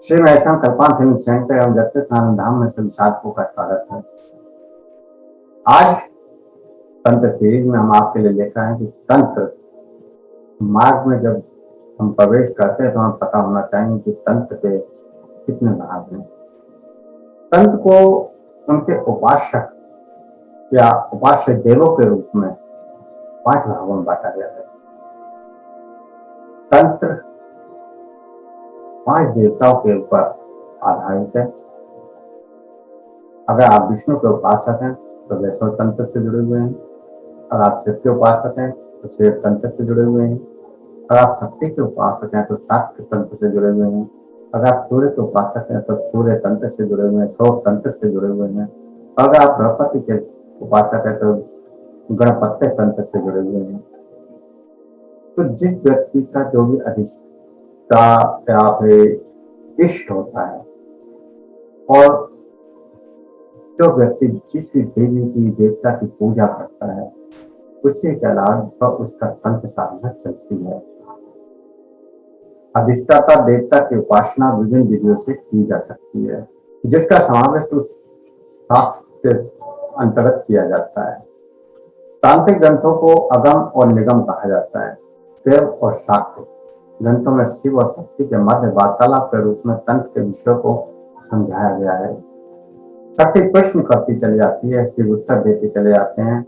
Shri महसाम कल्पांत film centre एवं जगत स्नान धाम में सभी साधकों का स्वागत है। आज तंत्र सीरीज में हम आपके लिए लेकर है कि तंत्र मार्ग में जब हम प्रवेश करते हैं तो हमें पता होना चाहिए कि तंत्र के कितने भाग हैं। तंत्र को उनके उपासक या उपास्य देवों के रूप में 5 भागों में बांटा गया है। तंत्र 5 देवताओं के ऊपर आधारित है। अगर आप विष्णु के उपासक हैं तो वैष्णव तंत्र से जुड़े हुए हैं। अगर आप शिव के उपासक हैं तो शिव तंत्र से जुड़े हुए हैं। अगर आप शक्ति के उपासक हैं तो शाक्य तंत्र से जुड़े हुए हैं। अगर आप सूर्य के उपासक हैं तो सूर्य तंत्र से जुड़े हुए हैं, सौर तंत्र से जुड़े हुए हैं। अगर आप गणपति के उपासक हैं तो गणपत्य तंत्र से जुड़े हुए हैं। तो जिस व्यक्ति का जो भी अधिष्ठा या फिर इष्ट होता है और जो व्यक्ति जिस भी देवी की देवता की पूजा करता है उसी के अलावा उसका तंत्र साधना चलती है। अधिष्ठाता देवता की उपासना विभिन्न विधियों से की जा सकती है, जिसका समावेश उस शास्त्र के अंतर्गत किया जाता है। तांत्रिक ग्रंथों को अगम और निगम कहा जाता है। शिव और शाक्य ग्रंथों में शिव और शक्ति के मध्य वार्तालाप के रूप में तंत्र के विषयों को समझाया गया है। शक्ति प्रश्न करती चली जाती है, शिव उत्तर देते चले जाते हैं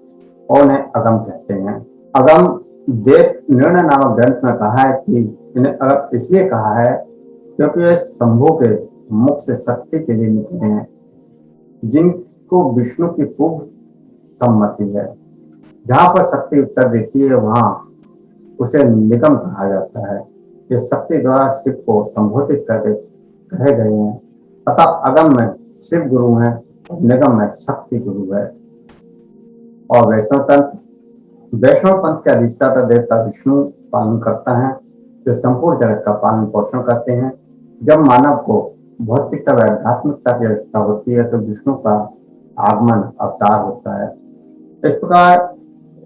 और उन्हें अगम कहते हैं। अगम देव निर्णय नामक ग्रंथ में कहा है कि इन्हें अगम इसलिए कहा है क्योंकि ये शंभु के मुख से शक्ति के लिए निकले हैं, जिनको विष्णु की पूर्ण सम्मति है। जहां पर शक्ति उत्तर देती है वहां उसे निगम कहा जाता है। ये शक्ति द्वारा शिव को संबोधित करके कहे गए हैं। अतः अगम में शिव गुरु है, निगम में शक्ति गुरु है। और वैष्णव पंथ के अधिष्ठाता देवता विष्णु पालन करता है, जो संपूर्ण जगत का पालन पोषण करते हैं। जब मानव को भौतिकता व आध्यात्मिकता की अवस्था होती है तो विष्णु का आगमन अवतार होता है। इस प्रकार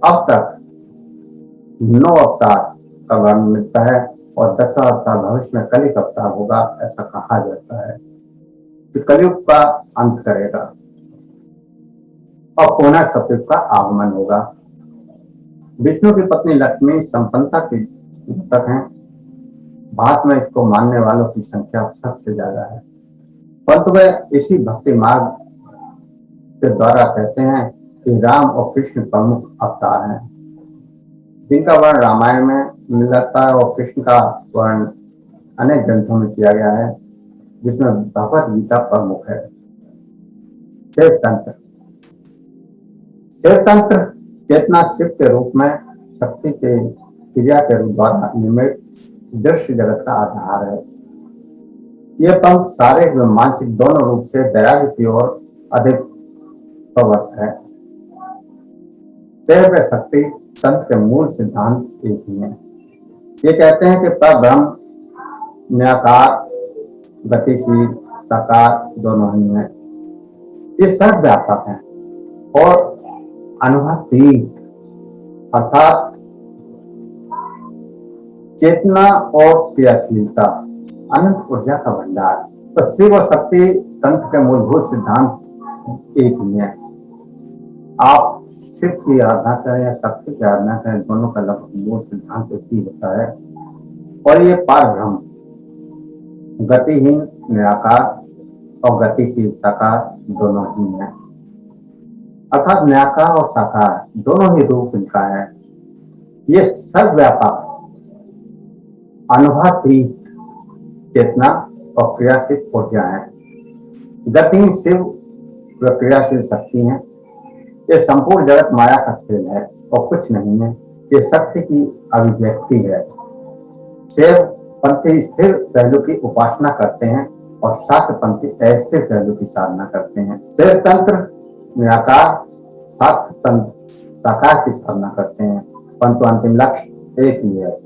अब तक 9 अवतार का वर्णन मिलता है और 10वां अवतार भविष्य में कलियुग अवतार होगा, ऐसा कहा जाता है। कलयुग का अंत करेगा और पुनः सतयुग का आगमन होगा। विष्णु की पत्नी लक्ष्मी संपन्नता की घटक है। भारत में इसको मानने वालों की संख्या सबसे ज्यादा है, परंतु वे इसी भक्ति मार्ग के द्वारा कहते हैं कि राम और कृष्ण प्रमुख अवतार हैं, जिनका वर्ण रामायण में मिल जाता है और कृष्ण का वर्ण अनेक ग्रंथों में किया गया है, जिसमें भगवत गीता प्रमुख है। शिव तंत्र चेतना शिव के रूप में शक्ति के क्रिया के रूप द्वारा निर्मित दृश्य जगत का आधार है। यह पंथ शारीरिक व मानसिक दोनों रूप से वैराग्य की ओर अधिक प्रवृत्त है। शिव व शक्ति तंत्र के मूल सिद्धांत एक ही है। ये कहते हैं कि परब्रह्म निराकार, गतिशील, साकार दोनों ही है। ये सर्वव्यापक है और अनुभवातीत अर्थात चेतना और क्रियाशीलता, अनंत ऊर्जा का भंडार। तो शिव और शक्ति तंत्र के मूलभूत सिद्धांत एक ही है। आप शिव की आराधना करें या शक्ति की आराधना करें, दोनों का लगभग मूल सिद्धांत एक ही होता है। और ये परब्रह्म गतिहीन निराकार और गतिशील साकार दोनों ही है, अर्थात निराकार और साकार दोनों ही रूप इनका है। ये सर्वव्यापक, अनुभवातीत चेतना और क्रियाशील ऊर्जा है। गतिहीन शिव व क्रियाशील शक्ति है। ये संपूर्ण जगत माया का खेल है और कुछ नहीं है। ये शक्ति की अभिव्यक्ति है। शिव पंथी स्थिर पहलू की उपासना करते हैं और शाक्य पंथी अस्थिर पहलू की साधना करते हैं। शिव तंत्र निराकार, शाक्य तंत्र साकार की साधना करते हैं, परंतु अंतिम लक्ष्य एक ही है।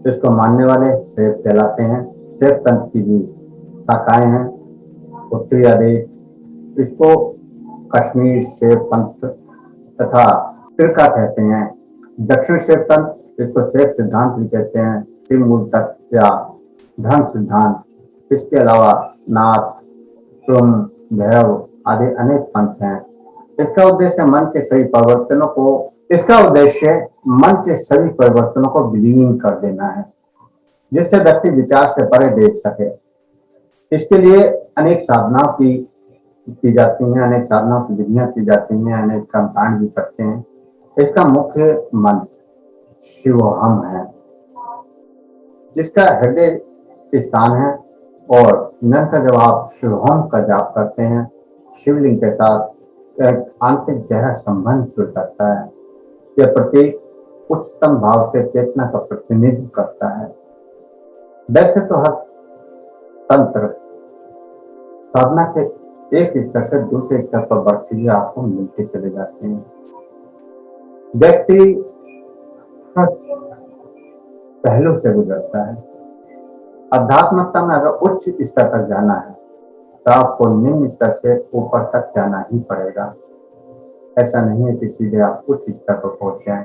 इसको मानने वाले शिव कहलाते हैं। शिव तंत्र की भी शाखाएं हैं। उत्तरी आदेश इसको कश्मीर शिव पंथ तथा तिरका कहते हैं। दक्षिण शिव तंत्र इसको शिव सिद्धांत भी कहते हैं, शिव मूल तत्व या धर्म सिद्धांत। इसके अलावा नाथ, तुम, भैरव आदि अनेक पंथ हैं। इसका उद्देश्य मन के सभी परिवर्तनों को इसका उद्देश्य मन के सभी परिवर्तनों को विलीन कर देना है, जिससे व्यक्ति विचार से परे देख सके। इसके लिए अनेक साधनाओं की जाती हैं, अनेक साधनाओं की विधियां की जाती हैं, अनेक कर्मकांड भी करते हैं। इसका मुख्य मंत्र शिवोहम है, जिसका हृदय स्थान है। और निरंतर जब आप शिवोहम का जाप करते हैं, शिवलिंग के साथ एक आंतरिक गहरा संबंध जुड़ जाता है। यह प्रतीक उच्चतम भाव से चेतना का प्रतिनिधित्व करता है। वैसे तो हर तंत्र साधना के एक स्तर से दूसरे स्तर पर बढ़ते हुए आपको मिलते चले जाते हैं। व्यक्ति हर पहलू से गुजरता है। अध्यात्मता में अगर उच्च स्तर तक जाना है तो आपको निम्न स्तर से ऊपर तक जाना ही पड़ेगा। ऐसा नहीं है कि सीधे आप उच्च स्तर पर पहुंच जाएं,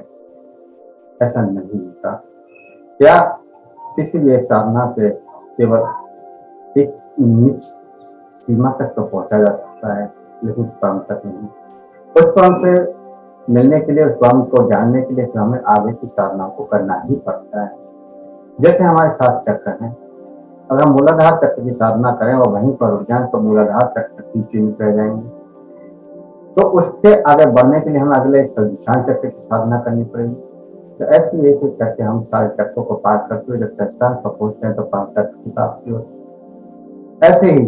ऐसा नहीं होता। क्या किसी भी एक साधना से केवल एक निश्चित सीमा तक तो पहुंचा जा सकता है, लेकिन परम तक नहीं। उस परम से मिलने के लिए, उस परम को जानने के लिए हमें आगे की साधना को करना ही पड़ता है। जैसे हमारे 7 चक्र हैं, अगर हम मूलाधार चक्र की साधना करें और वहीं पर रुक जाएं तो मूलाधार चक्र तक ही सीमित रह जाएंगे। तो उसके आगे बढ़ने के लिए हमें अगले स्वादिष्ठान चक्र की साधना करनी पड़ेगी। तो ऐसे ही एक एक करके हम सारे चक्रों को पार करते हुए जब स्वादिष्ठान पर पहुंचते हैं तो परम तत्व की प्राप्ति होती है। ऐसे ही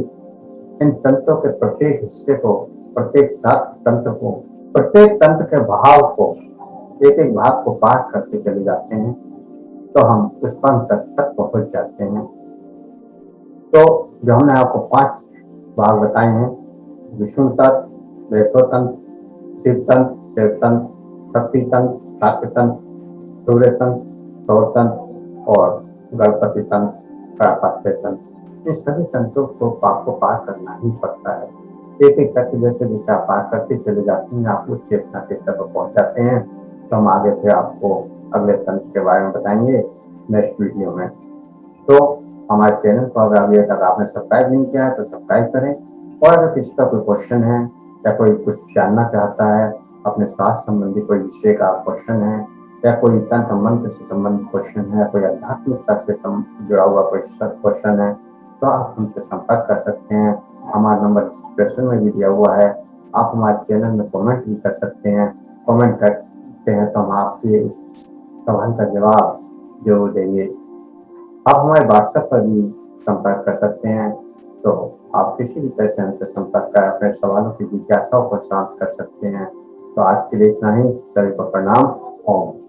इन तंत्रों के प्रत्येक हिस्से को, प्रत्येक 7 तंत्र को, प्रत्येक तंत्र के भाव को, एक एक भाग को पार करते चले जाते हैं तो हम उस परम तत्व तक पहुंच जाते हैं। तो जो हमने आपको 5 भाग बताए हैं, विष्णु तंत्र, वैश्व तंत्र, शिव तंत्र, शैव तंत्र, शक्ति तंत्र, शाक्य तंत्र, सूर्य तंत्र, सौर तंत्र और गणपति तंत्र, गणपत्य तंत्र, इस सभी तंत्रों को आपको पार करना ही पड़ता है। एक एक करके जैसे जैसे आप पार करते चले जाते हैं, आप उच्च चेतना के स्तर पर पहुंच जाते हैं। तो हम आगे फिर आपको अगले तंत्र के बारे में बताएंगे नेक्स्ट वीडियो में। तो हमारे चैनल को अगर अभी तक आपने सब्सक्राइब नहीं किया है तो सब्सक्राइब करें। और अगर किसी का कोई क्वेश्चन है या कोई कुछ जानना चाहता है, अपने स्वास्थ्य संबंधी कोई विषय का क्वेश्चन है, या कोई तंत्र मंत्र से संबंधित क्वेश्चन है, कोई आध्यात्मिकता से जुड़ा हुआ कोई क्वेश्चन है, तो आप हमसे संपर्क कर सकते हैं। हमारा नंबर डिस्क्रिप्शन में भी दिया हुआ है। आप हमारे चैनल में कमेंट भी कर सकते हैं। कमेंट करते हैं तो हम आपके इस सवाल का जवाब जरूर देंगे। आप हमारे व्हाट्सएप पर भी संपर्क कर सकते हैं। तो आप किसी भी तरह से हमसे संपर्क कर अपने सवालों की जिज्ञासाओं को शांत कर सकते हैं। तो आज के लिए इतना ही। सभी को प्रणाम। ओम।